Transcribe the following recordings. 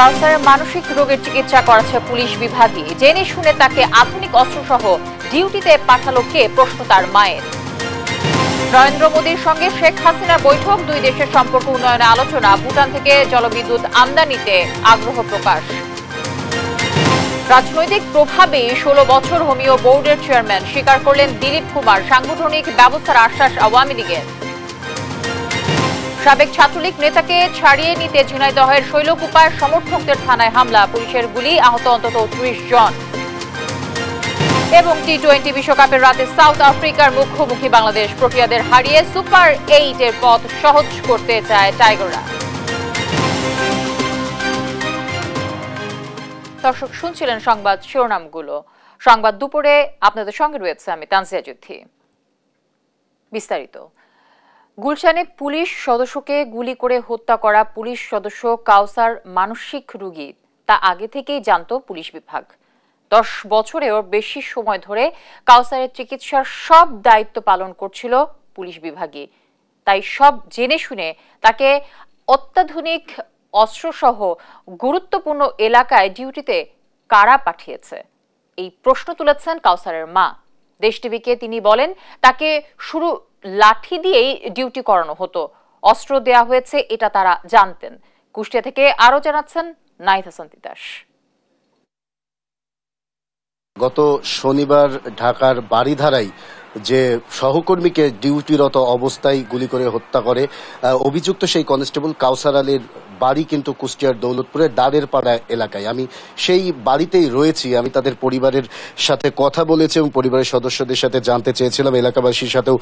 কাউসারের মানসিক রোগের চিকিৎসা করাচ্ছে পুলিশ বিভাগই। জেনে শুনে তাকে আধুনিক অস্ত্রসহ ডিউটিতে পাঠালো কে, প্রশ্ন তার মায়ের। নরেন্দ্র মোদীর সঙ্গে শেখ হাসিনার বৈঠক, দুই দেশের সম্পর্ক উন্নয়নে আলোচনা। ভুটান থেকে জলবিদ্যুৎ আমদানিতে আগ্রহ প্রকাশ। রাজনৈতিক প্রভাবে 16 বছর হোমিও বোর্ডের চেয়ারম্যান, স্বীকার করলেন দিলীপ কুমার। সাংগঠনিক ব্যবস্থার আশ্বাস আওয়ামী লীগের। সাবেক ছাত্রলীগ নেতাকে ছাড়িয়ে নিতে ঝিনাইদহের শৈলকুপার সমর্থকদের থানায় হামলা, পুলিশের গুলি, আহত অন্তত 30 জন। এবং টি-20 বিশ্বকাপের রাতে সাউথ আফ্রিকার মুখোমুখি বাংলাদেশ, প্রোটিয়াদের হারিয়ে সুপার 8-এর পথ সহজ করতে চায় টাইগাররা। দর্শক, শুনছিলেন সংবাদ শিরোনামগুলো। সংবাদ দুপুরে আপনাদের সঙ্গে রয়েছে আমি তানজিয়া যুদ্ধি। বিস্তারিত। গুলশানে পুলিশ সদস্যকে গুলি করে হত্যা করা পুলিশ সদস্য কাউসার মানসিক রোগী, তা আগে থেকেই জানত পুলিশ বিভাগ। 10 বছরেও বেশি সময় ধরে কাউসারের চিকিৎসার সব দায়িত্ব পালন করছিল পুলিশ বিভাগই। তাই সব জেনে শুনে তাকে অত্যাধুনিক অস্ত্রসহ গুরুত্বপূর্ণ এলাকায় ডিউটিতে কারা পাঠিয়েছে, এই প্রশ্ন তুলেছেন কাউসারের মা। দেশ টিভিকে তিনি বলেন, তাকে শুরু লাঠি দিয়েই ডিউটি করানো হতো, অস্ত্র দেয়া হয়েছে এটা তারা জানতেন। কুষ্টিয়া থেকে আরো জানাচ্ছেন নাহিদ হাসান তিতাস। গত শনিবার ঢাকার বারিধারায় যে সহকর্মীকে ডিউটিরত অবস্থায় গুলি করে হত্যা করে অভিযুক্ত সেই কনস্টেবল কাউসার আলীর বাড়ি কিন্তু কুষ্টিয়ার দৌলতপুরের দাঁড়ের পাড়া এলাকায়। আমি সেই বাড়িতেই রয়েছি। আমি তাদের পরিবারের সাথে কথা বলেছি এবং পরিবারের সদস্যদের সাথে জানতে চেয়েছিলাম, এলাকাবাসীর সাথেও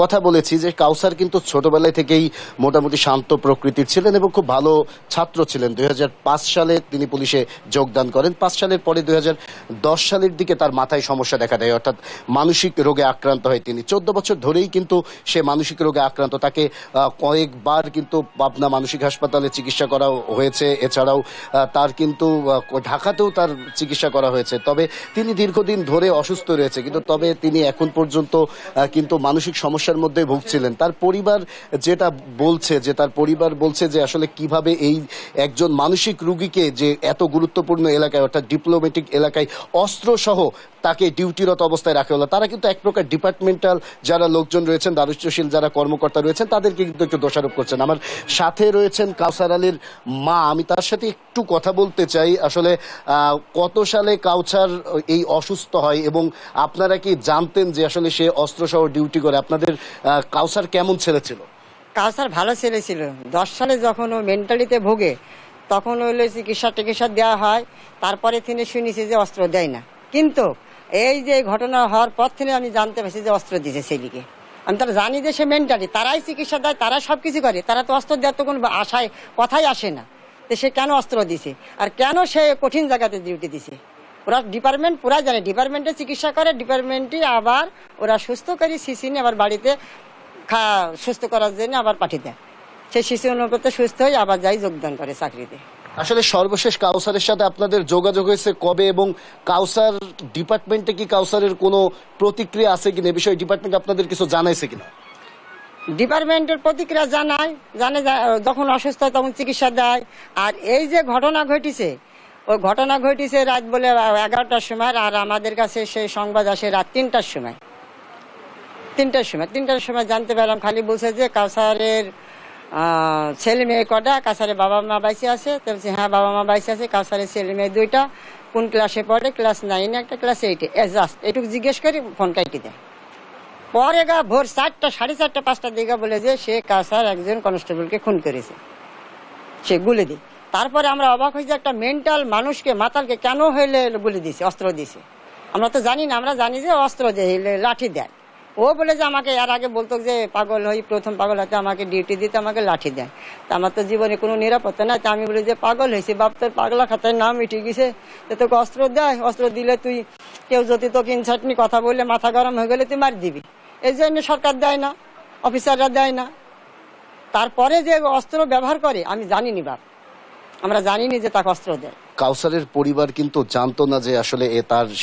কথা বলেছি যে কাউসার কিন্তু ছোটবেলায় থেকেই মোটামুটি শান্ত প্রকৃতির ছিলেন এবং খুব ভালো ছাত্র ছিলেন। 2005 সালে তিনি পুলিশে যোগদান করেন। 5 সালের পরে 2010 সালের দিকে তার মাথায় সমস্যা দেখা দেয়, অর্থাৎ মানসিক রোগে আক্রান্ত হয় তিনি। 14 বছর ধরেই কিন্তু সে মানসিক রোগে আক্রান্ত। তাকে কয়েকবার কিন্তু পাবনা মানসিক হাসপাতালে চিকিৎসা করা হয়েছে, এছাড়াও তার কিন্তু ঢাকাতেও তার চিকিৎসা করা হয়েছে। তবে তিনি দীর্ঘদিন ধরে অসুস্থ রয়েছে, কিন্তু তবে তিনি এখন পর্যন্ত কিন্তু মানসিক সমস্যার মধ্যে ভুগছিলেন। তার পরিবার যেটা বলছে, যে তার পরিবার বলছে যে আসলে কিভাবে এই একজন মানসিক রোগীকে যে এত গুরুত্বপূর্ণ এলাকায় অর্থাৎ ডিপ্লোম্যাটিক এলাকায় অস্ত্র সহ তাকে ডিউটিরত অবস্থায় রাখা হলো। তারা কিন্তু এক প্রকার ডিপার্টমেন্টাল যারা লোকজন রয়েছেন, দায়িত্বশীল যারা কর্মকর্তা রয়েছেন, তাদেরকে কিন্তু একটু দোষারোপ করছেন। আমার সাথে রয়েছেন কাউসার আলীর মা, আমি তার সাথে একটু কথা বলতে চাই। আসলে কত সালে কাউসার এই অসুস্থ হয় এবং আপনারা কি জানতেন যে আসলে সে অস্ত্র সহ ডিউটি করে? আপনাদের কাউসার কেমন ছেলে ছিল? কাউসার ভালো ছেলে ছিল। 10 সালে যখন ও মেন্টালিতে ভোগে তখন হইলে চিকিৎসা দেওয়া হয়, তারপরে তিনি শুনেছি যে অস্ত্র দেয় না। কিন্তু এই যে ঘটনা হওয়ার পর থেকে আমি জানতে পারছি যে অস্ত্র দিয়েছে ছেলেকে। আমি তারা জানি যে সে মেন্টালি, তারাই চিকিৎসা দেয়, তারাই সবকিছু করে, তারা তো অস্ত্র দেওয়ার তো কোনো আশায় কথাই আসে না। তো সে কেন অস্ত্র দিছে আর কেন সে কঠিন জায়গাতে ডিউটি দিছে? ওরা ডিপার্টমেন্ট পুরা জানে, ডিপার্টমেন্টে চিকিৎসা করে, ডিপার্টমেন্টই আবার ওরা সুস্থ করে সিসিনে আবার বাড়িতে সুস্থ করার জন্য আবার পাঠিয়ে দেয়। সেই শিশু অনুপাতে সুস্থ হয়ে আবার যাই যোগদান করে চাকরিতে। আসলে সর্বশেষ কাউসারের সাথে আপনাদের যোগাযোগ হয়েছে কবে এবং কাউসার ডিপার্টমেন্টে কি কাউসারের কোনো প্রতিক্রিয়া আছে কিনা, বিষয়ে ডিপার্টমেন্ট আপনাদের কিছু জানাইছে কিনা? ডিপার্টমেন্টের প্রতিক্রিয়া জানে যখন অসুস্থ হয় তখন চিকিৎসা দেয়। আর এই যে ঘটনা ঘটিছে, ওই ঘটনা ঘটিছে রাত বলে 11টার সময়, আর আমাদের কাছে সেই সংবাদ আসে রাত 3টার সময়। 3টার সময় জানতে পারলাম, খালি বলছে যে কাউসারের ছেলে মেয়ে কটা, কাউসারের বাবা মা বাইসে আছে। তো বলছে হ্যাঁ বাবা মা বাইসে আছে। কাউসারের ছেলে মেয়ে 2টা, কোন ক্লাসে পড়ে? ক্লাস 9, একটা ক্লাস 8। জাস্ট এটুকু জিজ্ঞেস করি ফোন কাটি দেয়। পরে ভোর 4টা, 4:30, 5টার দিকে বলে যে সে কাউসার একজন কনস্টেবলকে খুন করেছে, সে গুলি দিই। তারপরে আমরা অবাক হই যে একটা মেন্টাল মানুষকে, মাতালকে কেন হইলে গুলি দিছে, অস্ত্র দিছে? আমরা তো জানি না, আমরা জানি যে অস্ত্র দেয়, লাঠি দেয়। ও বলে যে আমাকে এর আগে বলতো যে পাগল হই, প্রথম পাগল হাতে আমাকে ডিউটি দিতে আমাকে লাঠি দেয়। তা আমার তো জীবনে কোনো নিরাপত্তা নাই। তা আমি বলি যে পাগল হয়েছি, বাপ তোর পাগলা খাতায় নাম মিটে গেছে, তো তোকে অস্ত্র দেয়, অস্ত্র দিলে তুই কেউ যদি তোকে ইনসাটনি কথা বললে মাথা গরম হয়ে গেলে তুই মার দিবি। এই জন্য সরকার দেয় না, অফিসাররা দেয় না। তারপরে যে অস্ত্র ব্যবহার করে আমি জানিনি বাপ, আমরা জানিনি যে তাকে অস্ত্র দেয়। কাউসারের পরিবার কিন্তু জানতো না যে আসলে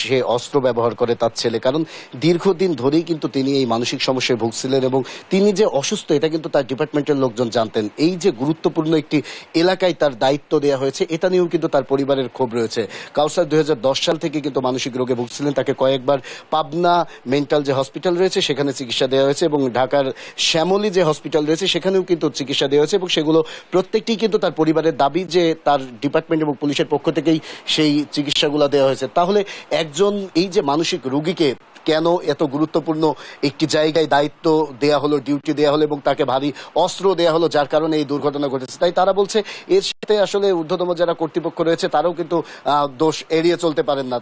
সে অস্ত্র ব্যবহার করে তার ছেলে, কারণ দীর্ঘদিন ধরেই কিন্তু তিনি এই মানসিক সমস্যায় ভুগছিলেন এবং তিনি যে অসুস্থ এটা কিন্তু তার ডিপার্টমেন্টের লোকজন জানতেন। এই যে গুরুত্বপূর্ণ একটি এলাকায় তার দায়িত্ব দেওয়া হয়েছে, এটা নিয়েও কিন্তু তার পরিবারের ক্ষোভ রয়েছে। কাউসার 2010 সাল থেকে কিন্তু মানসিক রোগে ভুগছিলেন, তাকে কয়েকবার পাবনা মেন্টাল যে হসপিটাল রয়েছে সেখানে চিকিৎসা দেওয়া হয়েছে এবং ঢাকার শ্যামলী যে হসপিটাল রয়েছে সেখানেও কিন্তু চিকিৎসা দেওয়া হয়েছে এবং সেগুলো প্রত্যেকটি কিন্তু তার পরিবারের দাবি যে তার ডিপার্টমেন্ট এবং পুলিশের পক্ষ থেকেই সেই চিকিৎসাগুলো দেওয়া হয়েছে। তাহলে একজন এই যে মানসিক রোগীকে কেন এত গুরুত্বপূর্ণ একটি জায়গায় দায়িত্ব দেয়া হলো, ডিউটি দেয়া হলো এবং তাকে ভারী অস্ত্র দেয়া হলো, যার কারণে এই দুর্ঘটনা ঘটেছে? তাই তারা বলছে এর সাথে আসলে ঊর্ধ্বতম যারা কর্তৃপক্ষ রয়েছে তারাও কিন্তু দোষ এড়িয়ে চলতে পারেন না।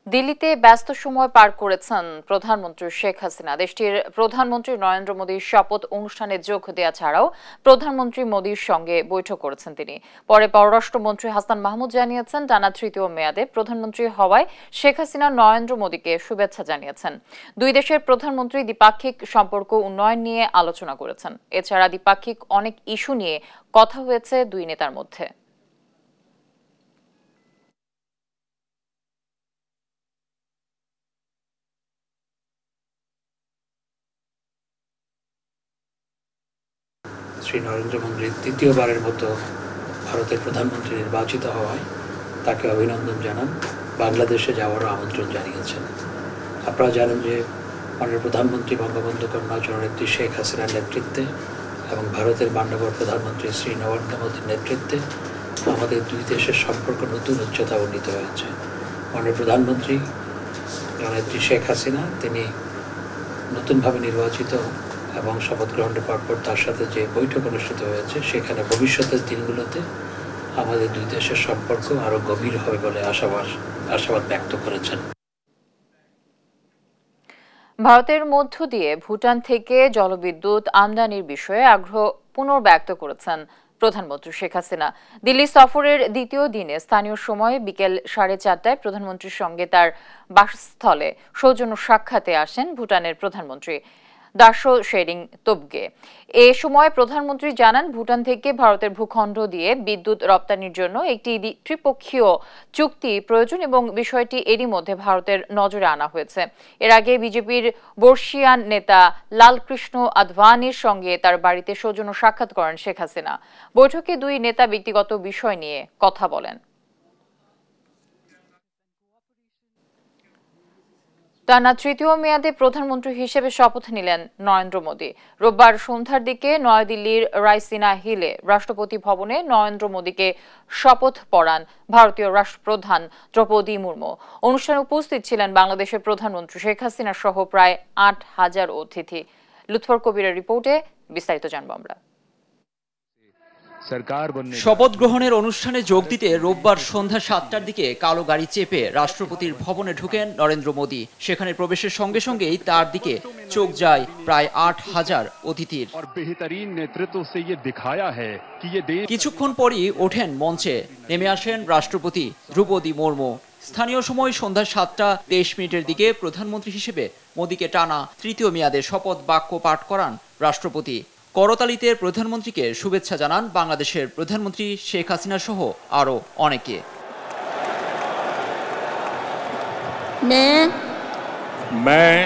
দিল্লিতে ব্যস্ত সময় পার করেছেন প্রধানমন্ত্রী শেখ হাসিনা। দেশটির প্রধানমন্ত্রী নরেন্দ্র মোদীর শপথ অনুষ্ঠানে যোগ দেওয়া ছাড়াও প্রধানমন্ত্রী মোদীর সঙ্গে বৈঠক করেছেন তিনি। পরে পররাষ্ট্রমন্ত্রী হাসান মাহমুদ জানিয়েছেন টানা তৃতীয় মেয়াদে প্রধানমন্ত্রী হওয়ায় শেখ হাসিনা নরেন্দ্র মোদীকে শুভেচ্ছা জানিয়েছেন। দুই দেশের প্রধানমন্ত্রী দ্বিপাক্ষিক সম্পর্ক উন্নয়ন নিয়ে আলোচনা করেছেন। এছাড়া দ্বিপাক্ষিক অনেক ইস্যু নিয়ে কথা হয়েছে দুই নেতার মধ্যে। শ্রী নরেন্দ্র মোদী তৃতীয়বারের মতো ভারতের প্রধানমন্ত্রী নির্বাচিত হওয়ায় তাকে অভিনন্দন জানান, বাংলাদেশে যাওয়ারও আমন্ত্রণ জানিয়েছেন। আপনারা জানেন যে মাননীয় প্রধানমন্ত্রী বঙ্গবন্ধু কন্যা জননেত্রী শেখ হাসিনার নেতৃত্বে এবং ভারতের মাননীয় প্রধানমন্ত্রী শ্রী নরেন্দ্র মোদীর নেতৃত্বে আমাদের দুই দেশের সম্পর্ক নতুন উচ্চতা উন্নীত হয়েছে। মাননীয় প্রধানমন্ত্রী জননেত্রী শেখ হাসিনা তিনি নতুনভাবে নির্বাচিত এবং শপথ গ্রহণের পরপর তার সাথে যে বৈঠক অনুষ্ঠিত হয়েছে সেখানে ভবিষ্যতের দিনগুলোতে আমাদের দুই দেশের সম্পর্ক আরো গভীর হবে বলে আশাবাদ ব্যক্ত করেছেন। ভারতের মধ্য দিয়ে ভুটান থেকে জলবিদ্যুৎ আমদানির বিষয়ে আগ্রহ পুনর্ব্যক্ত করেছেন প্রধানমন্ত্রী শেখ হাসিনা। দিল্লি সফরের দ্বিতীয় দিনে স্থানীয় সময় বিকেল 4:30টায় প্রধানমন্ত্রীর সঙ্গে তার বাসস্থলে সৌজন্য সাক্ষাতে আসেন ভুটানের প্রধানমন্ত্রী দাশো শেরিং তোবগে। এ সময় প্রধানমন্ত্রী জানান ভুটান থেকে ভারতের ভূখণ্ড দিয়ে বিদ্যুৎ রপ্তানির জন্য একটি ত্রিপক্ষীয় চুক্তি প্রয়োজন এবং বিষয়টি এরই মধ্যে ভারতের নজরে আনা হয়েছে। এর আগে বিজেপির বর্ষিয়ান নেতা লালকৃষ্ণ আদভানির সঙ্গে তার বাড়িতে সৌজন্য সাক্ষাৎ করেন শেখ হাসিনা। বৈঠকে দুই নেতা ব্যক্তিগত বিষয় নিয়ে কথা বলেন। টানা তৃতীয় মেয়াদে প্রধানমন্ত্রী হিসেবে শপথ নিলেন নরেন্দ্র মোদী। রোববার সন্ধ্যার দিকে নয়াদিল্লির রাইসিনা হিলে রাষ্ট্রপতি ভবনে নরেন্দ্র মোদীকে শপথ পড়ান ভারতীয় রাষ্ট্রপ্রধান দ্রৌপদী মুর্মু। অনুষ্ঠানে উপস্থিত ছিলেন বাংলাদেশের প্রধানমন্ত্রী শেখ হাসিনা সহ প্রায় 8,000 অতিথি। লুৎফর কবিরের রিপোর্টে বিস্তারিত জানব আমরা। শপথ গ্রহণের অনুষ্ঠানে যোগ দিতে রোববার সন্ধ্যা 7টার দিকে কালো গাড়ি চেপে রাষ্ট্রপতির ভবনে ঢুকেন নরেন্দ্র মোদী। সেখানে প্রবেশের সঙ্গে সঙ্গেই তার দিকে চোখ যায় প্রায় 8,000 অতিথির। কিছুক্ষণ পরই ওঠেন মঞ্চে, নেমে আসেন রাষ্ট্রপতি দ্রৌপদী মুর্মু। স্থানীয় সময় সন্ধ্যা 7:23 দিকে প্রধানমন্ত্রী হিসেবে মোদীকে টানা তৃতীয় মেয়াদে শপথ বাক্য পাঠ করান রাষ্ট্রপতি। করতালিতে প্রধানমন্ত্রীকে শুভেচ্ছা জানান বাংলাদেশের প্রধানমন্ত্রী শেখ হাসিনা সহ আরো অনেকে। मैं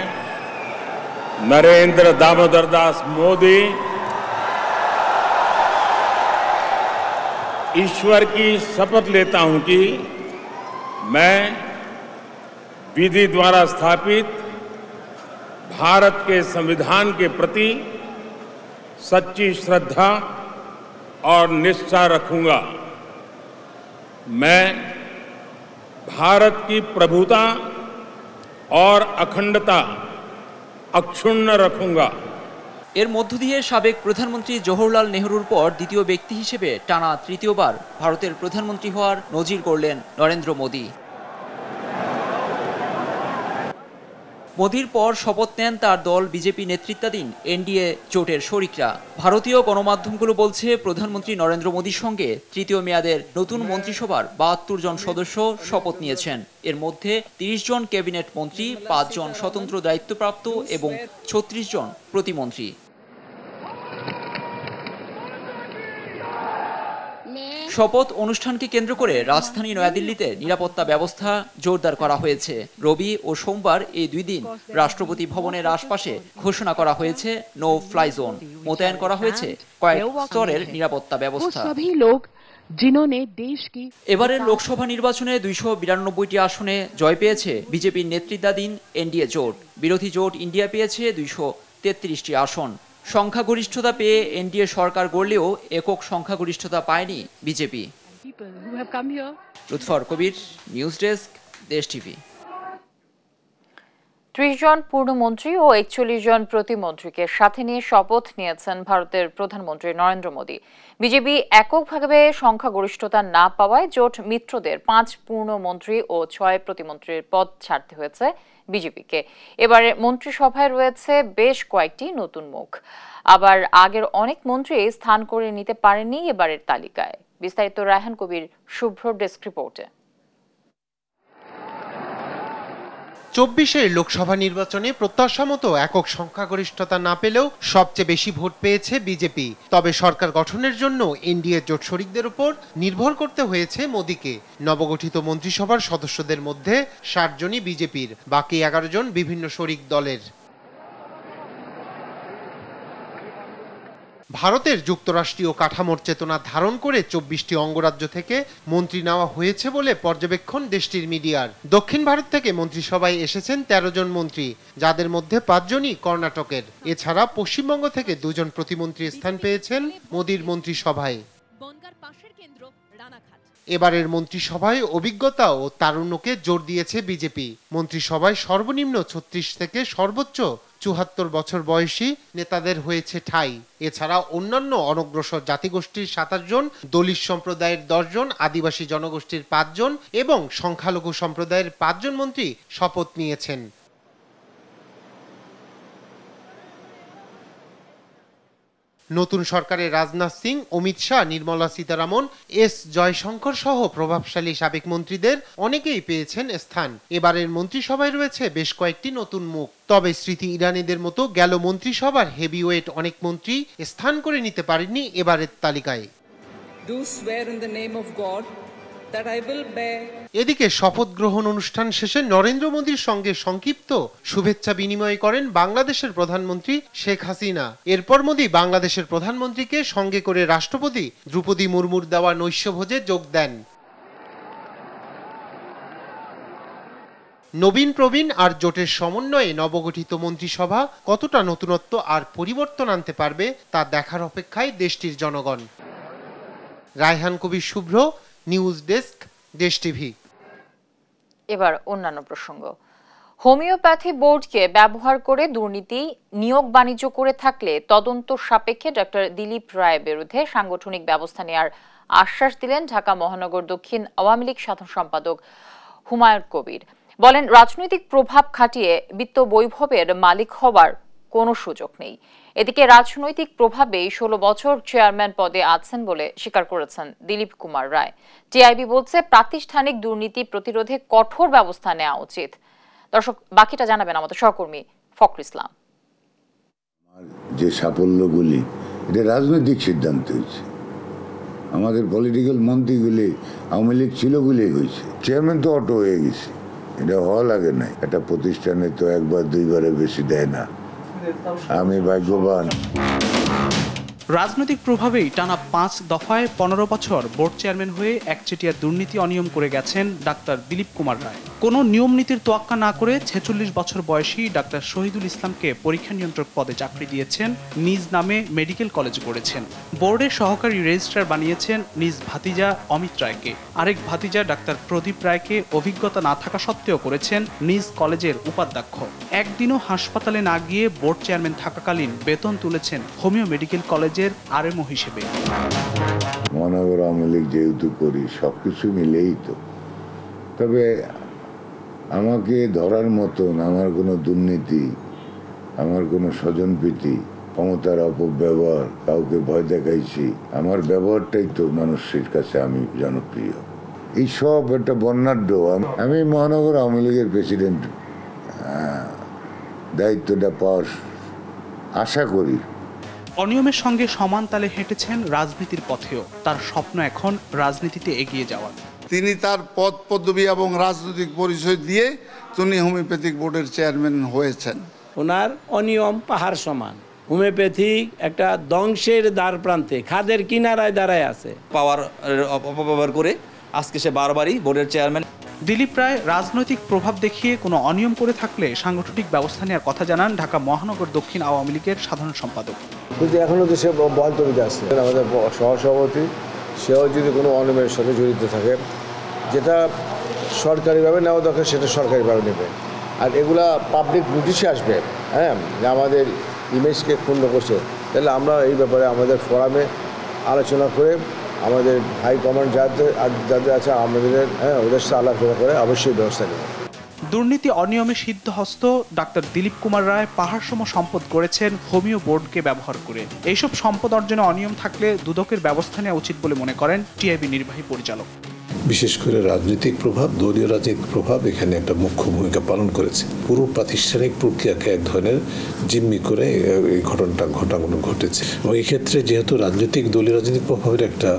नरेंद्र दामोदर दास मोदी ईश्वर की शपथ लेता हूं कि मैं विधि द्वारा स्थापित भारत के संविधान के प्रति सच्ची श्रद्धा और निष्ठा रखूंगा। मैं भारत की प्रभुता और अखंडता अक्षुण्ण रखूंगा। এর মধ্য দিয়ে সাবেক প্রধানমন্ত্রী জওহরলাল নেহরুর পর দ্বিতীয় ব্যক্তি হিসেবে টানা তৃতীয়বার ভারতের প্রধানমন্ত্রী হওয়ার নজির গড়লেন নরেন্দ্র মোদী। মোদীর পর শপথ নেন তার দল বিজেপি নেতৃত্বাধীন এনডিএ জোটের শরিকরা। ভারতীয় গণমাধ্যমগুলো বলছে প্রধানমন্ত্রী নরেন্দ্র মোদীর সঙ্গে তৃতীয় মেয়াদের নতুন মন্ত্রিসভার 72 জন সদস্য শপথ নিয়েছেন। এর মধ্যে 30 জন ক্যাবিনেট মন্ত্রী, 5 জন স্বতন্ত্র দায়িত্বপ্রাপ্ত এবং 36 জন প্রতিমন্ত্রী। শপথ অনুষ্ঠানকে কেন্দ্র করে রাজধানী নয়াদিল্লিতে নিরাপত্তা ব্যবস্থা জোরদার করা হয়েছে। রবি ও সোমবার এই 2 দিন রাষ্ট্রপতি ভবনের আশপাশে ঘোষণা করা হয়েছে নো ফ্লাই জোন। মোতায়েন করা হয়েছে কয়েক স্তরের নিরাপত্তা ব্যবস্থা। এবারের লোকসভা নির্বাচনে 292টি আসনে জয় পেয়েছে বিজেপির নেতৃত্বাধীন এনডিএ জোট। বিরোধী জোট ইন্ডিয়া পেয়েছে 233টি আসন। সংখ্যাগরিষ্ঠতা পেয়ে এনডিএ সরকার গড়লেও একক সংখ্যাগরিষ্ঠতা পায়নি বিজেপি। লুৎফর কবির, নিউজ ডেস্ক, দেশ টিভি। 30 জন পূর্ণমন্ত্রী ও 41 জন প্রতিমন্ত্রীকে সাথে নিয়ে শপথ নিয়েছেন ভারতের প্রধানমন্ত্রী নরেন্দ্র মোদী। বিজেপি এককভাবে সংখ্যাগরিষ্ঠতা না পাওয়ায় জোট মিত্রদের 5 পূর্ণমন্ত্রী ও 6 প্রতিমন্ত্রীর পদ ছাড়তে হয়েছে বিজেপিকে। এবারে মন্ত্রিসভায় রয়েছে বেশ কয়েকটি নতুন মুখ। আবার আগের অনেক মন্ত্রী স্থান করে নিতে পারেননি এবারের তালিকায়। বিস্তারিত রায়হান কবির শুভ্র ডেস্ক রিপোর্টে। 24-এর লোকসভা নির্বাচনে প্রত্যাশা মতো একক সংখ্যাগরিষ্ঠতা না পেলেও সবচেয়ে বেশি ভোট পেয়েছে বিজেপি। তবে সরকার গঠনের জন্য এনডিএ জোট শরিকদের উপর নির্ভর করতে হয়েছে মোদীকে। নবগঠিত মন্ত্রিসভার সদস্যদের মধ্যে 60 জনই বিজেপির, বাকি 11 জন বিভিন্ন শরিক দলের। ভারতের যুক্তরাষ্ট্রীয় কাঠামোর চেতনা ধারণ করে 24টি অঙ্গরাজ্য থেকে মন্ত্রী নেওয়া হয়েছে বলে পর্যবেক্ষণ দেশটির মিডিয়ার। দক্ষিণ ভারত থেকে মন্ত্রিসভায় এসেছেন 13 জন মন্ত্রী, যাদের মধ্যে 5 জনই কর্ণাটকের। এছাড়া পশ্চিমবঙ্গ থেকে 2 জন প্রতিমন্ত্রী স্থান পেয়েছেন মোদীর মন্ত্রিসভায়। এবারের মন্ত্রিসভায় অভিজ্ঞতা ও তারুণ্যকে জোর দিয়েছে বিজেপি। মন্ত্রিসভায় সর্বনিম্ন 36 থেকে সর্বোচ্চ 74 বছর বয়সী নেতাদের হয়েছে ঠাঁই। এছাড়া অন্যান্য অনগ্রসর জাতিগোষ্ঠীর 27 জন, দলিত সম্প্রদায়ের 10 জন, আদিবাসী জনগোষ্ঠীর 5 জন এবং সংখ্যালঘু সম্প্রদায়ের 5 জন মন্ত্রী শপথ নিয়েছেন। নতুন সরকারে রাজনাথ সিং, অমিত শাহ, নির্মলা সীতারামন, এস জয়শঙ্কর সহ প্রভাবশালী সাবেক মন্ত্রীদের অনেকেই পেয়েছেন স্থান। এবারের মন্ত্রিসভায় রয়েছে বেশ কয়েকটি নতুন মুখ। তবে স্মৃতি ইরানিদের মতো গেল মন্ত্রিসভার হেভিওয়েট অনেক মন্ত্রী স্থান করে নিতে পারেননি এবারের তালিকায়। এদিকে শপথ গ্রহণ অনুষ্ঠান শেষে নরেন্দ্র মোদীর সঙ্গে সংক্ষিপ্ত শুভেচ্ছা বিনিময় করেন বাংলাদেশের প্রধানমন্ত্রী শেখ হাসিনা। এরপর মোদী বাংলাদেশের প্রধানমন্ত্রীকে সঙ্গে করে রাষ্ট্রপতি দ্রৌপদী মুর্মুর দেওয়া নৈশভোজে যোগ দেন। নবীন প্রবীণ আর জোটের সমন্বয়ে নবগঠিত মন্ত্রিসভা কতটা নতুনত্ব আর পরিবর্তন আনতে পারবে তা দেখার অপেক্ষায় দেশটির জনগণ। রায়হান কবির শুভ্র, নিউজ ডেস্ক, দেশ টিভি। এবার অন্যান্য প্রসঙ্গ। হোমিওপ্যাথি বোর্ডকে ব্যবহার করে দুর্নীতি, নিয়োগ বাণিজ্য করে থাকলে তদন্ত সাপেক্ষে ডক্টর দিলীপ রায়ের বিরুদ্ধে সাংগঠনিক ব্যবস্থা নেওয়ার আশ্বাস দিলেন ঢাকা মহানগর দক্ষিণ আওয়ামী লীগ সাধারণ সম্পাদক হুমায়ুন কবির। বলেন, রাজনৈতিক প্রভাব খাটিয়ে বিত্ত বৈভবের মালিক হওয়ার কোনো সুযোগ নেই। এদিকে রাজনৈতিক প্রভাবে 16 বছর চেয়ারম্যান পদে আছেন বলে স্বীকার করেছেন দিলীপ কুমার রায়। টিআইবি বলছে প্রাতিষ্ঠানিক দুর্নীতি প্রতিরোধে কঠোর ব্যবস্থা নেওয়া উচিত। দর্শক, বাকিটা জানাবেন আমাদের সহকর্মী ফখরুল ইসলাম। যে সাফল্যগুলি, এটা রাজনৈতিক সিদ্ধান্ত হয়েছে। আমাদের পলিটিক্যাল মন্ত্রীগুলি আওয়ামী লীগ ছিল বলেই হয়েছে। চেয়ারম্যান তো অটো হয়ে গেছে, এটা হওয়া লাগে না। একটা প্রতিষ্ঠানে তো একবার দুইবারে বেশি দেয় না। আমি ভাগ্যবান। রাজনৈতিক প্রভাবেই টানা 5 দফায় 15 বছর বোর্ড চেয়ারম্যান হয়ে একচেটিয়া দুর্নীতি অনিয়ম করে গেছেন ডাক্তার দিলীপ কুমার রায়। কোনো নিয়ম নীতির তোয়াক্কা না করে 46 বছর বয়সী ডাক্তার শহীদুল ইসলামকে পরীক্ষা নিয়ন্ত্রক পদে চাকরি দিয়েছেন, নিজ নামে মেডিকেল কলেজ গড়েছেন। বোর্ডের সহকারী রেজিস্ট্রার বানিয়েছেন নিজ ভাতিজা অমিত রায়কে। আরেক ভাতিজা ডাক্তার প্রদীপ রায়কে অভিজ্ঞতা না থাকা সত্ত্বেও করেছেন নিজ কলেজের উপাধ্যক্ষ। একদিনও হাসপাতালে না গিয়ে বোর্ড চেয়ারম্যান থাকাকালীন বেতন তুলেছেন হোমিও মেডিকেল কলেজের আরএমও হিসেবে। মহানগর আওয়ামী লীগ যেহেতু করি, সবকিছু মিলেই তো। তবে আমাকে ধরার মতন আমার কোনো দুর্নীতি, আমার কোনো স্বজনপ্রীতি, ক্ষমতার অপব্যবহার, কাউকে ভয় দেখাইছি, আমার ব্যবহারটাই তো মানুষের কাছে আমি জনপ্রিয়। এই সব একটা বর্ণাঢ্য। আমি মহানগর আওয়ামী লীগের প্রেসিডেন্ট দায়িত্বটা পাওয়ার আশা করি। অনিয়মের সঙ্গে সমান তালে হেঁটেছেন রাজনীতির পথেও। তার স্বপ্ন এখন রাজনীতিতে এগিয়ে যাওয়ার। তিনি তার পদ পদবি এবং রাজনৈতিক পরিচয় দিয়ে তিনি হোমিওপ্যাথিক বোর্ডের চেয়ারম্যান হয়েছেন। ওনার অনিয়ম পাহাড় সমান, হোমিওপ্যাথিক একটা ধ্বংসের দ্বার প্রান্তে, খাদের কিনারায় দাঁড়ায় আছে। পাওয়ার অপব্যবহার করে আজকে সে বারবারই বোর্ডের চেয়ারম্যান। দিলীপ রায় রাজনৈতিক প্রভাব দেখিয়ে কোনো অনিয়ম করে থাকলে সাংগঠনিক ব্যবস্থা নেওয়ার কথা জানান ঢাকা মহানগর দক্ষিণ আওয়ামী লীগের সাধারণ সম্পাদক। কিন্তু এখনো তো সে বহাল তবিতে আছে। আমাদের সহসভাপতি সেও যদি কোনো অনিয়মের সাথে জড়িত থাকে, যেটা সরকারিভাবে নেওয়া দরকার সেটা সরকারিভাবে নেবে। আর এগুলা পাবলিক নোটিশে আসবে, হ্যাঁ, যে আমাদের ইমেজকে ক্ষুণ্ণ করছে, তাহলে আমরা এই ব্যাপারে আমাদের ফোরামে আলোচনা করে আমাদের হাইকমান্ড যাদের আছে আমাদের ওদের সাথে আলোচনা করে অবশ্যই ব্যবস্থা নেব। দুর্নীতি অনিয়মে সিদ্ধহস্ত ডাক্তার দিলীপ কুমার রায় পাহাড়সম সম্পদ গড়েছেন হোমিও বোর্ডকে ব্যবহার করে। এইসব সম্পদ অর্জনে অনিয়ম থাকলে দুদকের ব্যবস্থা নেওয়া উচিত বলে মনে করেন টিআইবি নির্বাহী পরিচালক। বিশেষ করে রাজনৈতিক প্রভাব, দলীয় রাজনৈতিক প্রভাব এখানে একটা মুখ্য ভূমিকা পালন করেছে। পুরো প্রাতিষ্ঠানিক প্রক্রিয়াকে এক ধরনের জিম্মি করে এই ঘটনাগুলো ঘটেছে। এবং এই ক্ষেত্রে যেহেতু দলীয় রাজনৈতিক প্রভাবের একটা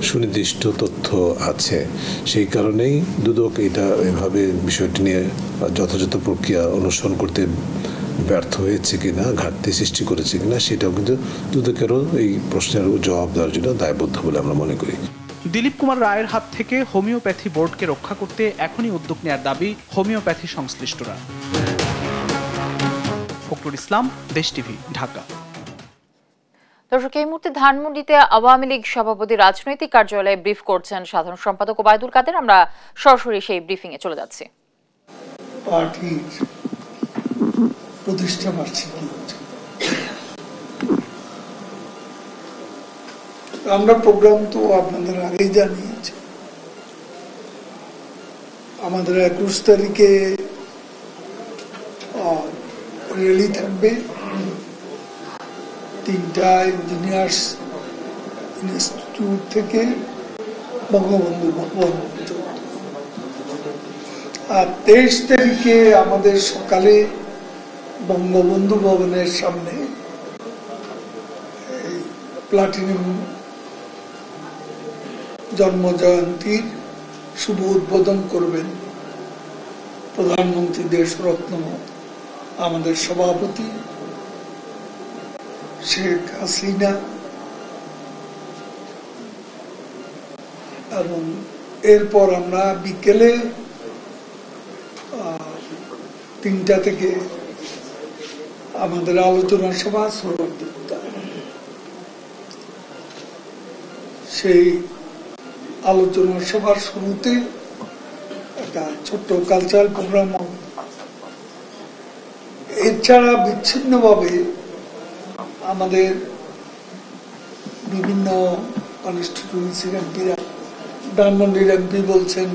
সুনির্দিষ্ট তথ্য আছে, সেই কারণেই দুদক এটা এভাবে বিষয়টি নিয়ে যথাযথ প্রক্রিয়া অনুসরণ করতে ব্যর্থ হয়েছে কিনা, ঘাটতি সৃষ্টি করেছে কিনা, সেটাও কিন্তু দুদকেরও এই প্রশ্নের জবাব দেওয়ার জন্য দায়বদ্ধ বলে আমরা মনে করি। দিলীপ কুমার রায়ের হাত থেকে হোমিওপ্যাথি বোর্ডকে রক্ষা করতে এখনই উদ্যোগ নেওয়ার দাবি হোমিওপ্যাথি সংশ্লিষ্টরা। ফখরুল ইসলাম, দেশ টিভি, ঢাকা। দর্শক, এই মুহূর্তে ধানমন্ডিতে আওয়ামী লীগ সভাপতি রাজনৈতিক কার্যালয়ে ব্রিফ করছেন সাধারণ সম্পাদক ওবায়দুল কাদের। আমরা সরাসরি সেই ব্রিফিং এ চলে যাচ্ছি। পার্টির প্রতিষ্ঠা বার্ষিকী আমরা প্রোগ্রাম তো আপনাদের আগেই জানিয়েছি। আমাদের 21 তারিখে র্যালি থাকবে, 3টা ইঞ্জিনিয়ার্স ইনস্টিটিউট থেকে বঙ্গবন্ধু ভবন। আর 23 তারিখে আমাদের সকালে বঙ্গবন্ধু ভবনের সামনে প্লাটিনাম জন্মজয়ন্তীর শুভ উদ্বোধন করবেন প্রধানমন্ত্রী দেশরত্ন আমাদের সভাপতি শেখ হাসিনা, এবং এরপর আমরা বিকেলে 3টা থেকে আমাদের আলোচনা সভা শুরু। সেই আলোচনা সভার শুরুতে একটা ছোট্ট কালচারাল প্রোগ্রাম হবে। এছাড়া বিচ্ছিন্নভাবে আমাদের বিভিন্ন কনস্টিটিউয়েন্সির এমপিরা, ধানমন্ডির এমপি বলছেন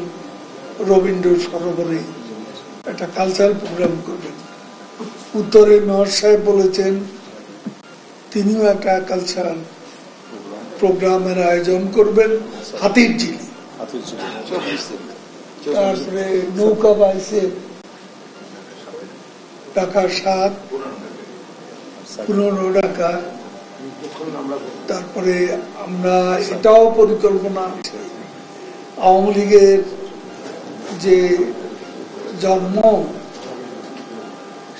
রবীন্দ্র সরোবরে একটা কালচারাল প্রোগ্রাম করবেন। উত্তরে মেয়র সাহেব বলেছেন তিনিও একটা কালচারাল প্রোগ্রামের আয়োজন করবেন হাতির ঝিলে। তারপরে নৌকা বাইসে টাকা 7 15 টাকা। তারপরে আমরা এটাও পরিকল্পনা আছে, আওয়ামী লীগের যে জন্ম,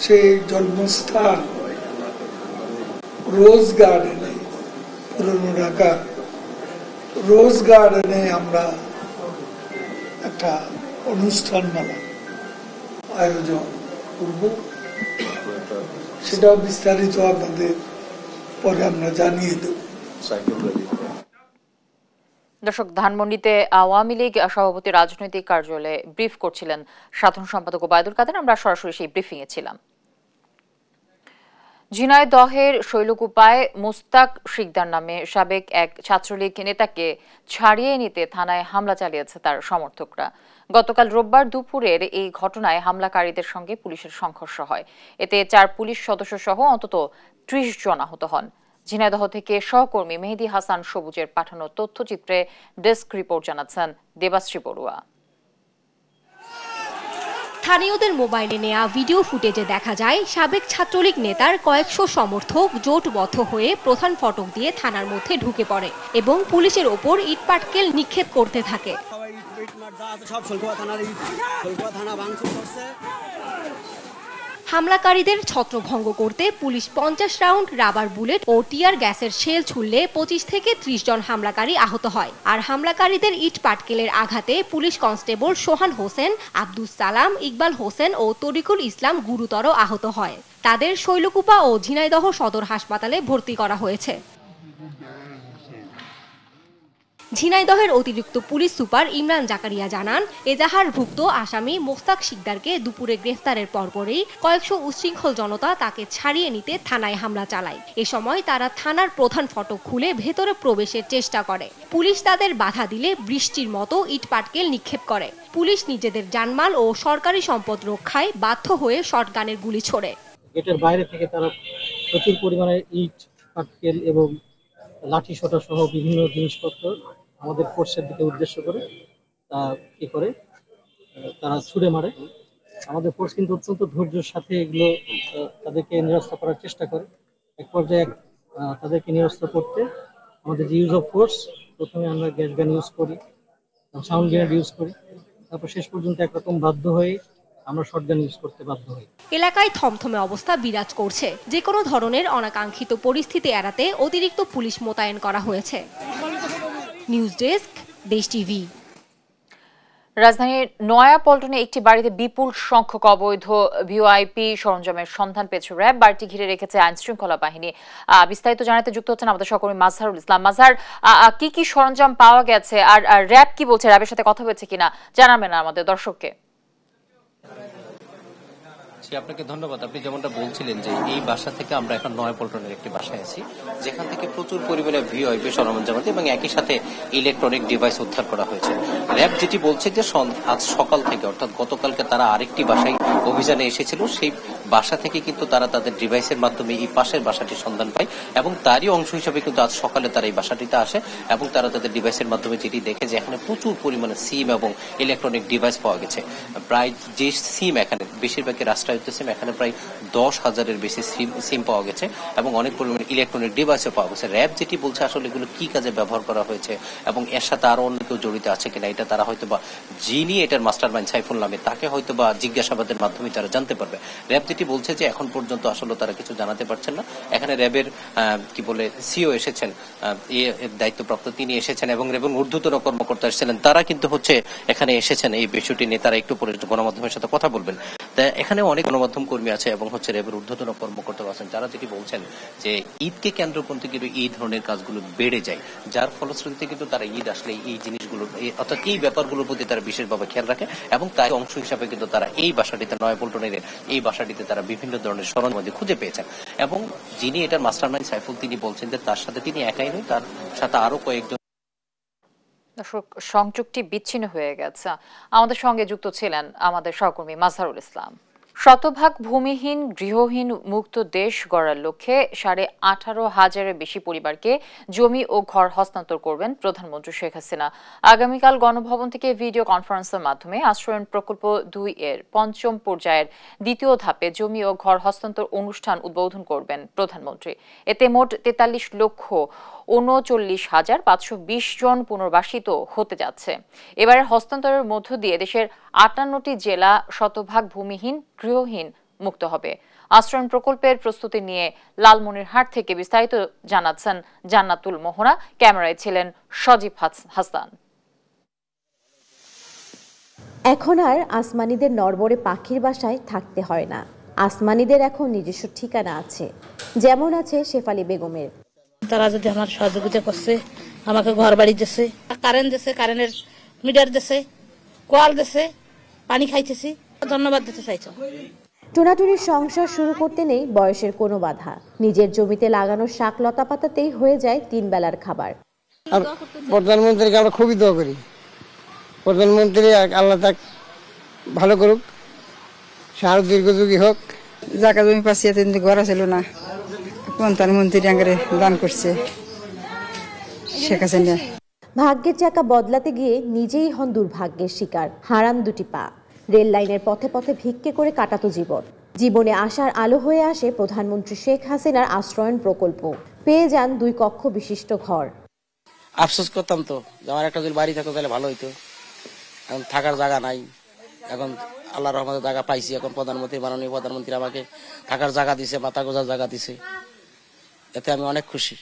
সেই জন্মস্থান রোজ গার্ডেনে, পুরনো ঢাকা রোজ গার্ডেনে আমরা একটা অনুষ্ঠান মেলা আয়োজন করব। সেটাও বিস্তারিত আপনাদের পরে আমরা জানিয়ে দেব। দর্শক, ধানমন্ডিতে আওয়ামী লীগ সভাপতি রাজনৈতিক কার্যালয়ে ব্রিফ করছিলেন সাধারণ সম্পাদক ওবায়দুল কাদের। আমরা সরাসরি সেই ব্রিফিং এ ছিলাম। ঝিনাইদহের শৈলকুপায় মোস্তাক শিকদার নামে সাবেক এক ছাত্রলীগ নেতাকে ছাড়িয়ে নিতে থানায় হামলা চালিয়েছে তার সমর্থকরা। গতকাল রোববার দুপুরের এই ঘটনায় হামলাকারীদের সঙ্গে পুলিশের সংঘর্ষ হয়। এতে 4 পুলিশ সদস্য সহ অন্তত 30 জন আহত হন। ঝিনাইদহ থেকে সহকর্মী মেহেদী হাসান সবুজের পাঠানো তথ্যচিত্রে ডেস্ক রিপোর্ট জানাচ্ছেন দেবাশ্রী বড়ুয়া। স্থানীয়দের মোবাইলে নেওয়া ভিডিও ফুটেজে দেখা যায় সাবেক ছাত্রলীগ নেতার কয়েকশো সমর্থক জোটবদ্ধ হয়ে প্রধান ফটক দিয়ে থানার মধ্যে ঢুকে পড়ে এবং পুলিশের ওপর ইটপাটকেল নিক্ষেপ করতে থাকে। হামলাকারীদের ছত্রভঙ্গ করতে পুলিশ 50 রাউন্ড রাবার বুলেট ও টিয়ার গ্যাসের শেল ছুড়লে 25 থেকে 30 জন হামলাকারী আহত হয়। আর হামলাকারীদের ইট পাটকেলের আঘাতে পুলিশ কনস্টেবল সোহান হোসেন, আব্দুস সালাম, ইকবাল হোসেন ও তরিকুল ইসলাম গুরুতর আহত হয়। তাদের শৈলকুপা ও ঝিনাইদহ সদর হাসপাতালে ভর্তি করা হয়েছে। ঝিনাইদহের অতিরিক্ত পুলিশ সুপার ইমরান জাকারিয়া জানান, এজাহারভুক্ত আসামি মোস্তাক শিকদারকে দুপুরে গ্রেফতারের পরপরই কয়েকশো উচ্ছৃঙ্খল জনতা তাকে ছাড়িয়ে নিতে থানায় হামলা চালায়। এ সময় তারা থানার প্রধান ফটক খুলে ভেতরে প্রবেশের চেষ্টা করে। পুলিশ তাদের বাধা দিলে বৃষ্টির মতো ইটপাটকেল নিক্ষেপ করে। পুলিশ নিজেদের জানমাল ও সরকারি সম্পদ রক্ষায় বাধ্য হয়ে শটগানের গুলি ছোড়ে। গেটের বাইরে থেকে তারা প্রচুর পরিমাণে ইট পাটকেল এবং লাঠি সোটা সহ বিভিন্ন জিনিসপত্র আমাদের ফোর্সের দিকে উদ্দেশ্য করে তারা ছুড়ে মারে। আমাদের ফোর্স কিন্তু অত্যন্ত ধৈর্যের সাথে এগুলো তাদেরকে নিরস্ত করার চেষ্টা করে। এক পর্যায়ে তাদেরকে নিরস্ত করতে আমাদের যে ইউজ অফ ফোর্স, প্রথমে আমরা গ্যাস গান ইউজ করি, সাউন্ড গ্রেনেড ইউজ করি, তারপর শেষ পর্যন্ত একরকম বাধ্য হয়ে আমরা শটগান ইউজ করতে বাধ্য হই। এলাকায় থমথমে অবস্থা বিরাজ করছে। যে কোনো ধরনের অনাকাঙ্ক্ষিত পরিস্থিতি এড়াতে অতিরিক্ত পুলিশ মোতায়েন করা হয়েছে। নিউজ ডেস্ক, দেশ টিভি। রাজধানীর নয়াপল্টনে একটি বাড়িতে বিপুল সংখ্যক অবৈধ ভিওআইপি সরঞ্জামের সন্ধান পেয়েছে র্যাব। বাড়িটি ঘিরে রেখেছে আইন শৃঙ্খলা বাহিনী। বিস্তারিত জানাতে যুক্ত হচ্ছেন আমাদের সহকর্মী মাজহারুল ইসলাম। মাজহার, কি কি সরঞ্জাম পাওয়া গেছে আর র্যাব কি বলছে, র্যাবের সাথে কথা হয়েছে কিনা জানাবেন আমাদের দর্শককে। আপনাকে ধন্যবাদ। আপনি যেমনটা বলছিলেন যে এই বাসা থেকে আমরা এখন নয়াপল্টনের একটি বাসায় আছি, যেখান থেকে প্রচুর পরিমাণে ভিওআইপি সরঞ্জাম এবং একই সাথে ইলেকট্রনিক ডিভাইস উদ্ধার করা হয়েছে। র্যাব যেটি বলছে যে আজ সকাল থেকে অর্থাৎ গতকালকে তারা আরেকটি বাসায় অভিযানে এসেছিল, সেই বাসা থেকে কিন্তু তারা তাদের ডিভাইসের মাধ্যমে এই পাশের বাসাটির সন্ধান পায় এবং তারই অংশ হিসাবে কিন্তু আজ সকালে তারা এই বাসাটিতে আসে এবং তারা তাদের ডিভাইসের মাধ্যমে যেটি দেখে যে এখানে প্রচুর পরিমাণে সিম এবং ইলেকট্রনিক ডিভাইস পাওয়া গেছে। প্রায় যে সিম এখানে বেশিরভাগই রাষ্ট্রায়ত্ত সিম, এখানে প্রায় 10,000-এর বেশি সিম পাওয়া গেছে এবং অনেক পরিমাণে ইলেকট্রনিক ডিভাইসও পাওয়া গেছে। র্যাব যেটি বলছে আসলে এগুলো কি কাজে ব্যবহার করা হয়েছে এবং এর সাথে আরো অন্য কেউ জড়িত আছে কিনা, এটা তারা হয়তো বা যিনি এটার মাস্টার মাইন্ড সাইফুল নামে তাকে হয়তো বা জিজ্ঞাসাবাদের মাধ্যমে তারা জানতে পারবে। র্যাব যেটি বলছে যে এখন পর্যন্ত আসলে তারা কিছু জানাতে পারছেন না। এখানে র্যাবের সিও এসেছেন, দায়িত্বপ্রাপ্ত তিনি এসেছেন এবং র্যাবের ঊর্ধ্বতন কর্মকর্তা এসেছিলেন, তারা কিন্তু এখানে এসেছেন এই বিষয়টি নিয়ে। তারা একটু পরে গণমাধ্যমের সাথে কথা বলবেন। তা এখানে অনেক গণমাধ্যম কর্মী আছে এবং র্যাবের ঊর্ধ্বতন কর্মকর্তা আছেন, যারা যেটি বলছেন যে ঈদকে কেন্দ্র করে কিন্তু এই ধরনের কাজগুলো বেড়ে যায়, যার ফলশ্রুতিতে কিন্তু তারা ঈদ আসলে এই জিনিসগুলো অর্থাৎ এই ব্যাপারগুলোর প্রতি তারা বিশেষভাবে খেয়াল রাখে এবং তার অংশ হিসাবে কিন্তু তারা এই বাসাটিতে নয়াপল্টনের এই বাসাটিতে তারা বিভিন্ন ধরনের সরঞ্জাম খুঁজে পেয়েছেন। এবং যিনি এটার মাস্টারমাইন্ড সাইফুল, তিনি বলছেন যে তার সাথে তিনি একাই নয়, তার সাথে আরো কয়েকজন। সংযুক্তি বিচ্ছিন্ন হয়ে গেছে। আমাদের সঙ্গে যুক্ত ছিলেন আমাদের সহকর্মী মাজহারুল ইসলাম। শতভাগ ভূমিহীন গৃহহীন মুক্ত দেশ গড়ার লক্ষ্যে 18,500-এর বেশি পরিবারকে জমি ও ঘর হস্তান্তর করবেন প্রধানমন্ত্রী শেখ হাসিনা। আগামীকাল গণভবন থেকে ভিডিও কনফারেন্সের মাধ্যমে আশ্রয়ণ প্রকল্প 2-এর 5ম পর্যায়ের 2য় ধাপে জমি ও ঘর হস্তান্তর অনুষ্ঠান উদ্বোধন করবেন প্রধানমন্ত্রী। এতে মোট 43,39,520 জন পুনর্বাসিত হতে যাচ্ছে। এবারের হস্তান্তরের মধ্য দিয়ে দেশের 58টি জেলা শতভাগ ভূমিহীন গৃহহীন মুক্ত হবে। আশ্রয়ণ প্রকল্পের প্রস্তুতি নিয়ে লালমনিরহাট থেকে বিস্তারিত জানাচ্ছেন জান্নাতুল মোহনা। ক্যামেরায় ছিলেন সজীব হাসান। এখন আর আসমানিদের নড়বড়ে পাখির বাসায় থাকতে হয় না। আসমানিদের এখন নিজস্ব ঠিকানা আছে, যেমন আছে শেফালি বেগমের। তারা যদি আমার সহযোগিতা করছে, আমাকে ঘর বাড়ি দিচ্ছে, কারেন্ট দিচ্ছে, কারেন্টের মিটার দিচ্ছে, কল দিচ্ছে, পানি খাইতেছি, ধন্যবাদ দিতে চাইছ। টুনাটুনির সংসার শুরু করতে নেই বয়সের কোনো বাধা। নিজের জমিতে লাগানো শাক লতা পাতাতেই হয়ে যায় 3 বেলার খাবার। প্রধানমন্ত্রীকে আমরা খুবই দোয়া করি, প্রধানমন্ত্রী আল্লাহ তাক ভালো করুক, সারা দীর্ঘযোগী হোক। জায়গা জমি পাচ্ছি, ঘর ছিল না, প্রধানমন্ত্রী আঙ্গারে দান করছে শেখ হাসিনা। ভাগ্যের চাকা বদলাতে গিয়ে নিজেই হন দুর্ভাগ্যের শিকার, হারান 2টি পা। রেল লাইনের পথে পথে ভিক্ষে করে কাটাতো জীবনে আসার আলো হয়ে আসে প্রধানমন্ত্রী শেখ হাসিনার আশ্রয়ণ প্রকল্প। পেয়ে যান 2 কক্ষ বিশিষ্ট ঘর। আফসোস করতাম তো যে আমার একটা যদি বাড়ি থাকতো তাহলে ভালো হইতো, এখন থাকার জায়গা নাই। এখন আল্লাহর রহমতে জায়গা পাইছি। এখন মাননীয় প্রধানমন্ত্রী আমাকে থাকার জায়গা দিছে, মাথা গোজার জায়গা দিছে, এতে আমি অনেক খুশি।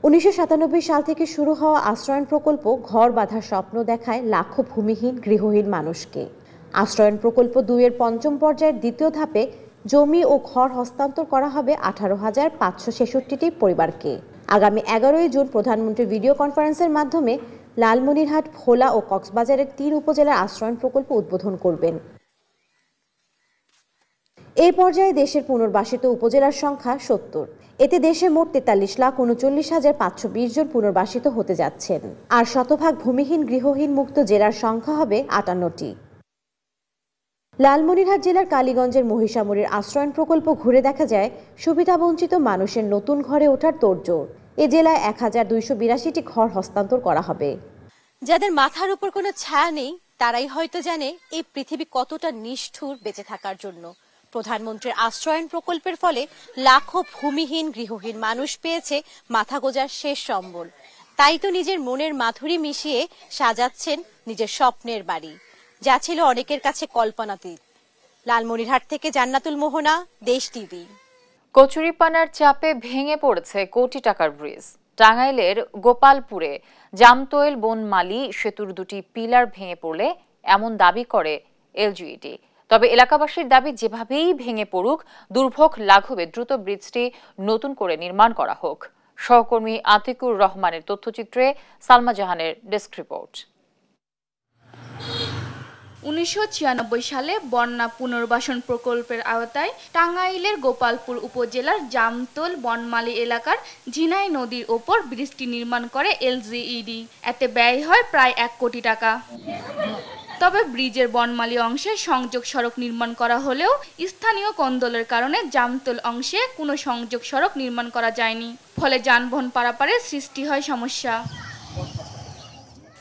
1997 সাল থেকে শুরু হওয়া আশ্রয়ণ প্রকল্প ঘর বাঁধার স্বপ্ন দেখায় লাখো ভূমিহীন গৃহহীন মানুষকে। আশ্রয়ণ প্রকল্প 2-এর পঞ্চম পর্যায়ের দ্বিতীয় ধাপে জমি ও ঘর হস্তান্তর করা হবে 18,566টি পরিবারকে। আগামী 11 জুন প্রধানমন্ত্রী ভিডিও কনফারেন্সের মাধ্যমে লালমনিরহাট, ভোলা ও কক্সবাজারের 3 উপজেলার আশ্রয়ণ প্রকল্প উদ্বোধন করবেন। এই পর্যায়ে দেশের পুনর্বাসিত উপজেলার সংখ্যা 70। এতে দেশে মোট 43,39,520 জন পুনর্বাসিত হতে যাচ্ছেন। আর শতভাগ ভূমিহীন গৃহহীন মুক্ত জেলার সংখ্যা হবে 58টি। লালমনিরহাট জেলার কালীগঞ্জের মহিষামুড়ির আশ্রয়ণ প্রকল্প ঘুরে দেখা যায় সুবিধাবঞ্চিত মানুষের নতুন ঘরে ওঠার তোড়জোড়। এ জেলায় 1,282টি ঘর হস্তান্তর করা হবে। যাদের মাথার উপর কোনো ছায়া নেই তারাই হয়তো জানে এই পৃথিবী কতটা নিষ্ঠুর বেঁচে থাকার জন্য। প্রধানমন্ত্রীর আশ্রয়ণ প্রকল্পের ফলে লাখো ভূমিহীন গৃহহীন মানুষ পেয়েছে মাথা গোজার শেষ সম্বল। তাই তো নিজের মনের মাধুরী মিশিয়ে সাজাচ্ছেন নিজের স্বপ্নের বাড়ি, যা ছিল অনেকের কাছে কল্পনাতীত। লালমনিরহাট থেকে জান্নাতুল মোহনা, দেশ টিভি। কচুরিপানার চাপে ভেঙে পড়েছে কোটি টাকার ব্রিজ। টাঙ্গাইলের গোপালপুরে জামতৈল বনমালী সেতুর 2টি পিলার ভেঙে পড়লে এমন দাবি করে এলজিইডি। তবে এলাকাবাসীর দাবি যেভাবেই ভেঙে পড়ুক, দুর্ভোগ লাঘবে দ্রুত ব্রিজটি নতুন করে নির্মাণ করা হোক। সহকর্মী আতিকুর রহমানের তথ্যচিত্রে সালমা জাহানের ডেস্ক রিপোর্ট। 1996 সালে বন্যা পুনর্বাসন প্রকল্পের আওতায় টাঙ্গাইলের গোপালপুর উপজেলার জামতৈল বনমালী এলাকার ঝিনাই নদীর ওপর ব্রিজটি নির্মাণ করে এলজিইডি। এতে ব্যয় হয় প্রায় 1 কোটি টাকা। তবে ব্রিজের বনমালী অংশে সংযোগ সড়ক নির্মাণ করা হলেও স্থানীয় কোন্দলের কারণে জামতৈল অংশে কোনো সংযোগ সড়ক নির্মাণ করা যায়নি। ফলে যানবাহন পারাপারের সৃষ্টি হয় সমস্যা।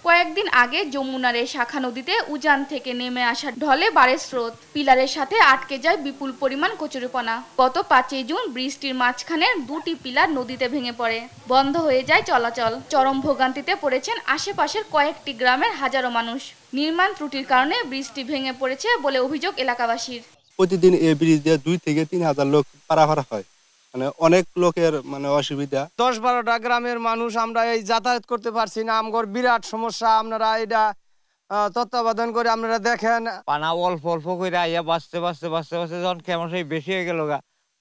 কয়েকদিন আগে যমুনার এই শাখা নদীতে উজান থেকে নেমে আসা ঢলে বাড়ে স্রোত। পিলারের সাথে আটকে যায় বিপুল পরিমাণ কচুরিপানা। গত 5 জুন ব্রিজটির মাঝখানের 2টি পিলার নদীতে ভেঙে পড়ে, বন্ধ হয়ে যায় চলাচল। চরম ভোগান্তিতে পড়েছেন আশেপাশের কয়েকটি গ্রামের হাজারো মানুষ। নির্মাণ ত্রুটির কারণে ব্রিজটি ভেঙে পড়েছে বলে অভিযোগ এলাকাবাসীর। প্রতিদিন এই ব্রিজ দিয়ে 2 থেকে 3 হাজার লোক পারাপার হয়, মানে অনেক লোকের অসুবিধা। 10-12টা গ্রামের মানুষ আমরা এই যাতায়াত করতে পারছি না, আমগর বিরাট সমস্যা। আপনারা এটা তত্ত্বাবধান করে আপনারা দেখেন। পানা অল্প অল্প করে আইয়া বাঁচতে যখন কেমন সেই বেশি হয়ে গেল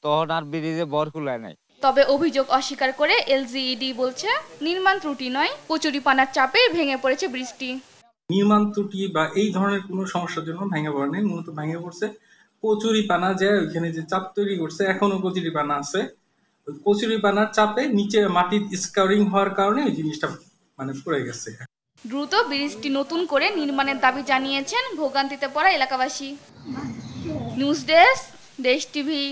তখন আর ব্রিজে বর কুলায় নাই। তবে অভিযোগ অস্বীকার করে এলজিইডি বলছে নির্মাণ ত্রুটি নয়, কচুরিপানার চাপে ভেঙে পড়েছে ব্রিজটি। নির্মাণ ত্রুটি বা এই ধরনের কোনো সমস্যার জন্য ভেঙে পড়ে নেই, মূলত ভেঙে পড়ছে কচুরিপানা যে ওইখানে যে চাপ তৈরি করছে, এখনো কচুরিপানা আছে। ওই কচুরিপানার চাপে নিচে মাটির স্কাউরিং হওয়ার কারণে ওই জিনিসটা পড়ে গেছে। দ্রুত ব্রিজটি নতুন করে নির্মাণের দাবি জানিয়েছেন ভোগান্তিতে পড়া এলাকাবাসী। নিউজ ডেস্ক, দেশ টিভি।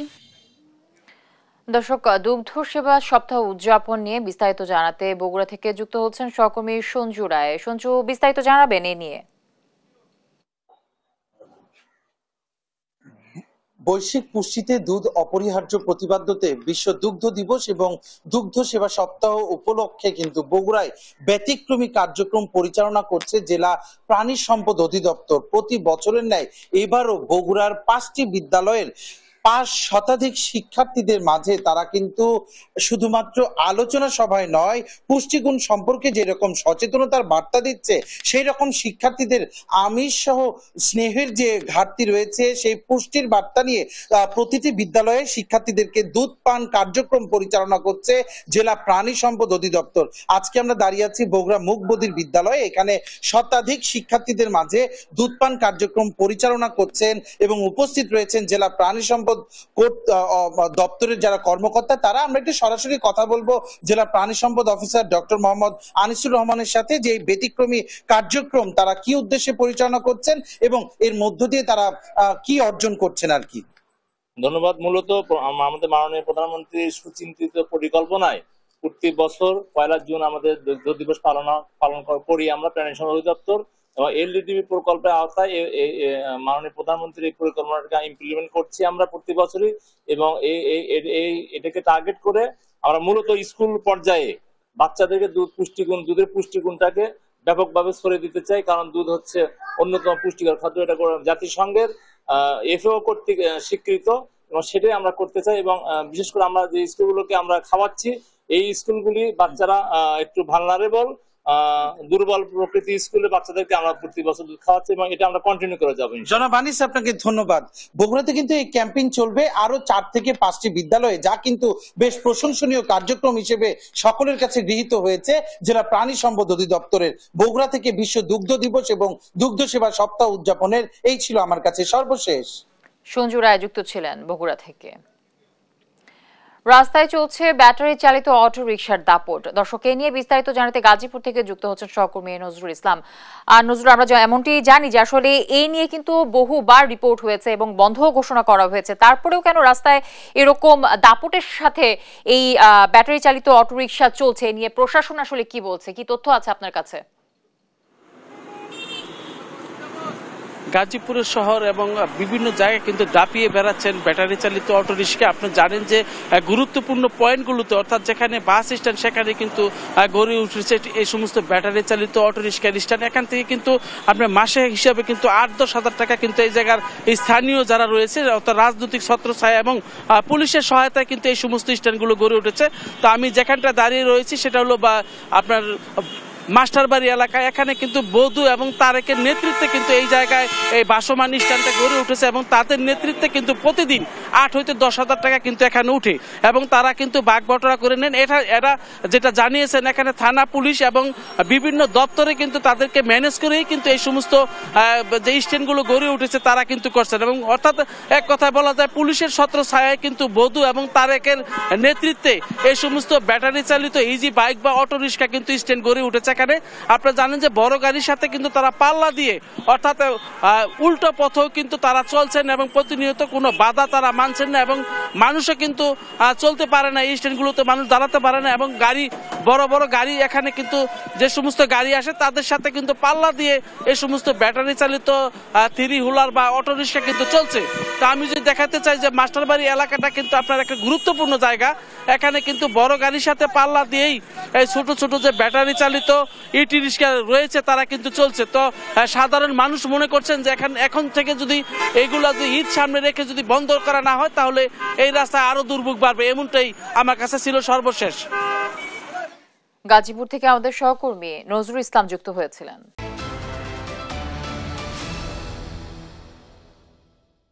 দর্শক, দুগ্ধ সেবা সপ্তাহ উদযাপন নিয়ে বিস্তারিত জানাতে বগুড়া থেকে যুক্ত হচ্ছেন সহকর্মী সঞ্জু রায়। সঞ্জু, বিস্তারিত জানাবেন এ নিয়ে। বৈশ্বিক পুষ্টিতে দুধ অপরিহার্য প্রতিপাদ্যতে বিশ্ব দুগ্ধ দিবস এবং দুগ্ধ সেবা সপ্তাহ উপলক্ষে কিন্তু বগুড়ায় ব্যতিক্রমী কার্যক্রম পরিচালনা করছে জেলা প্রাণী সম্পদ অধিদপ্তর। প্রতি বছরের ন্যায় এবারও বগুড়ার 5টি বিদ্যালয়ের 5 শতাধিক শিক্ষার্থীদের মাঝে তারা কিন্তু শুধুমাত্র আলোচনা সভায় নয়, পুষ্টিগুণ সম্পর্কে যেরকম সচেতনতার বার্তা দিচ্ছে, সেই রকম শিক্ষার্থীদের আমিষ সহ স্নেহের যে ঘাটতি রয়েছে সেই পুষ্টির বার্তা নিয়ে প্রতিটি বিদ্যালয়ে শিক্ষার্থীদেরকে দুধ পান কার্যক্রম পরিচালনা করছে জেলা প্রাণী সম্পদ অধিদপ্তর। আজকে আমরা দাঁড়িয়ে আছি বগুড়া মুগবধির বিদ্যালয়ে। এখানে শতাধিক শিক্ষার্থীদের মাঝে দুধ পান কার্যক্রম পরিচালনা করছেন এবং উপস্থিত রয়েছেন জেলা প্রাণী সম্পদ দপ্তরের যারা কর্মকর্তা তারা। আমরা একটু সরাসরি কথা বলবো জেলা প্রাণী সম্পদ অফিসার ডক্টর মোহাম্মদ আনিসুর রহমানের সাথে, যে ব্যতিক্রমী কার্যক্রম তারা কি উদ্দেশ্যে পরিচালনা করছেন এবং এর মধ্য দিয়ে তারা কি অর্জন করছেন আর কি। ধন্যবাদ। মূলত আমাদের মাননীয় প্রধানমন্ত্রীর সুচিন্তিত পরিকল্পনায় প্রতি বছর 1 জুন আমাদের দুগ্ধ দিবস পালন করি আমরা প্রাণী সম্পদ অধিদপ্তর। এবং এলডিটিভি প্রকল্পের আওতায় মাননীয় প্রধানমন্ত্রী এই পরিকল্পনাটাকে ইমপ্লিমেন্ট করছি আমরা প্রতি বছরই, এবং এটাকে টার্গেট করে আমরা মূলত স্কুল পর্যায়ে বাচ্চাদেরকে দুধের পুষ্টিগুণটাকে ব্যাপকভাবে ছড়িয়ে দিতে চাই, কারণ দুধ হচ্ছে অন্যতম পুষ্টিকর খাদ্য। এটা জাতিসংঘের এফএও কর্তৃক স্বীকৃত, এবং সেটাই আমরা করতে চাই। এবং বিশেষ করে আমরা যে স্কুলগুলোকে আমরা খাওয়াচ্ছি, এই স্কুলগুলি বাচ্চারা একটু ভালনারেবল, দুর্বল প্রকৃতি স্কুলে বাচ্চাদেরকে আমরা প্রতি বছর দুধ খাওয়াচ্ছি, এবং এটা আমরা কন্টিনিউ করে যাবো। জনাব আনিস, আপনাকে ধন্যবাদ। বগুড়াতে কিন্তু এই ক্যাম্পেইন চলবে আরো 4 থেকে 5টি বিদ্যালয়ে, যা কিন্তু বেশ প্রশংসনীয় কার্যক্রম হিসেবে সকলের কাছে গৃহীত হয়েছে জেলা প্রাণী সম্পদ অধিদপ্তরের। বগুড়া থেকে বিশ্ব দুগ্ধ দিবস এবং দুগ্ধ সেবা সপ্তাহ উদযাপনের এই ছিল আমার কাছে সর্বশেষ। সঞ্জু রায় যুক্ত ছিলেন বগুড়া থেকে। রাস্তায় চলছে ব্যাটারি চালিত অটো রিকশার দাপট। দর্শক, এই নিয়ে বিস্তারিত জানাতে গাজীপুর থেকে যুক্ত হচ্ছেন সহকর্মী নজরুল ইসলাম। আর নজরুল, আমরা এমনটি জানি যে আসলে এই নিয়ে কিন্তু বহুবার রিপোর্ট হয়েছে এবং বন্ধ ঘোষণা করা হয়েছে, তারপরেও কেন রাস্তায় এরকম দাপটের সাথে এই ব্যাটারি চালিত অটো রিকশা চলছে? এই নিয়ে প্রশাসন আসলে কি বলছে, কি তথ্য আছে আপনার কাছে? গাজীপুরের শহর এবং বিভিন্ন জায়গায় কিন্তু দাপিয়ে বেড়াচ্ছেন ব্যাটারি চালিত অটো রিক্সা। আপনি জানেন যে গুরুত্বপূর্ণ পয়েন্টগুলোতে, অর্থাৎ যেখানে বাস স্ট্যান্ড, সেখানে কিন্তু গড়ে উঠেছে এই সমস্ত ব্যাটারি চালিত অটো রিক্সা স্ট্যান্ড। এখান থেকে কিন্তু আপনার মাসে হিসাবে কিন্তু 8-10 হাজার টাকা কিন্তু এই জায়গার স্থানীয় যারা রয়েছে, অর্থাৎ রাজনৈতিক ছত্রছায়া এবং পুলিশের সহায়তায় কিন্তু এই সমস্ত স্ট্যান্ডগুলো গড়ে উঠেছে। তো আমি যেখানটা দাঁড়িয়ে রয়েছি সেটা হলো আপনার মাস্টারবাড়ি এলাকায়। এখানে কিন্তু বধূ এবং তারেকের নেতৃত্বে কিন্তু এই জায়গায় এই বাসমান স্ট্যান্ডটা গড়ে উঠেছে, এবং তাদের নেতৃত্বে কিন্তু প্রতিদিন 8 হইতে 10 হাজার টাকা কিন্তু এখানে উঠে, এবং তারা কিন্তু ভাগ বটরা করে নেন। এরা যেটা জানিয়েছেন, এখানে থানা, পুলিশ এবং বিভিন্ন দপ্তরে কিন্তু তাদেরকে ম্যানেজ করেই কিন্তু এই সমস্ত যে স্ট্যান্ডগুলো গড়ে উঠেছে তারা কিন্তু করছেন। এবং অর্থাৎ এক কথায় বলা যায়, পুলিশের ছত্রছায়ায় কিন্তু বধূ এবং তারেকের নেতৃত্বে এই সমস্ত ব্যাটারি চালিত ইজি বাইক বা অটো রিক্সা কিন্তু স্ট্যান্ড গড়ে উঠেছে। এখানে আপনারা জানেন যে বড় গাড়ির সাথে কিন্তু তারা পাল্লা দিয়ে, অর্থাৎ উল্টো পথেও কিন্তু তারা চলছেন, এবং প্রতিনিয়ত কোনো বাধা তারা মানছেন না, এবং মানুষও কিন্তু চলতে পারে না, এই স্ট্যান্ডগুলোতে মানুষ দাঁড়াতে পারে না, এবং গাড়ি, বড় বড় গাড়ি এখানে কিন্তু যে সমস্ত গাড়ি আসে তাদের সাথে কিন্তু পাল্লা দিয়ে এই সমস্ত ব্যাটারি চালিত 3 হুইলার বা অটো রিক্সা কিন্তু চলছে। তা আমি যদি দেখাতে চাই যে মাস্টারবাড়ি এলাকাটা কিন্তু আপনার একটা গুরুত্বপূর্ণ জায়গা। এখানে কিন্তু বড় গাড়ির সাথে পাল্লা দিয়েই এই ছোট ছোট যে ব্যাটারি চালিত ইটি রিক্সা রয়েছে তারা কিন্তু চলছে। তো সাধারণ মানুষ মনে করছেন যে এখন থেকে যদি এইগুলা যে ঈদ সামনে রেখে যদি বন্ধ করা না হয়, তাহলে এই রাস্তায় আরো দুর্ভোগ বাড়বে। এমনটাই আমার কাছে ছিল সর্বশেষ। গাজীপুর থেকে আমাদের সহকর্মী নজরুল ইসলাম যুক্ত হয়েছিলেন।